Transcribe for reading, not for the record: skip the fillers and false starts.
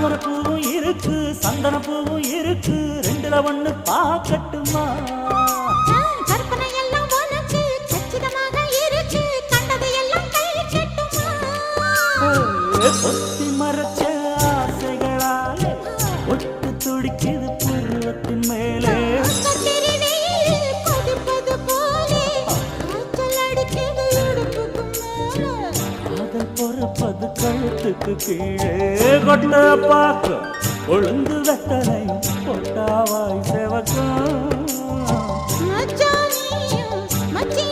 தாமரை பூவும் இருக்கு சந்தன பூவும் இருக்கு ரெண்டுல ஒண்ணு பாக்கட்டுமா கற்பனை எல்லாம் உனக்கு சச்சிதமாக இருக்கு கண்டது எல்லாம் கை கட்டுமா பொத்தி மறைச்ச ஆசைகளாலே ஒட்டு துடிக்குது பருவத்தின் மேலே கொதிப்பது போலே காய்ச்சல் அடிக்குது இடுப்புக்கு மேலே காதல் பொறுப்பது கழுத்துக்கு கீழே கொட்ட பார்க்க ஒழுங்கு வெத்தனை கொட்டாவாய் செவக்கும் மச்சானியும் மச்சி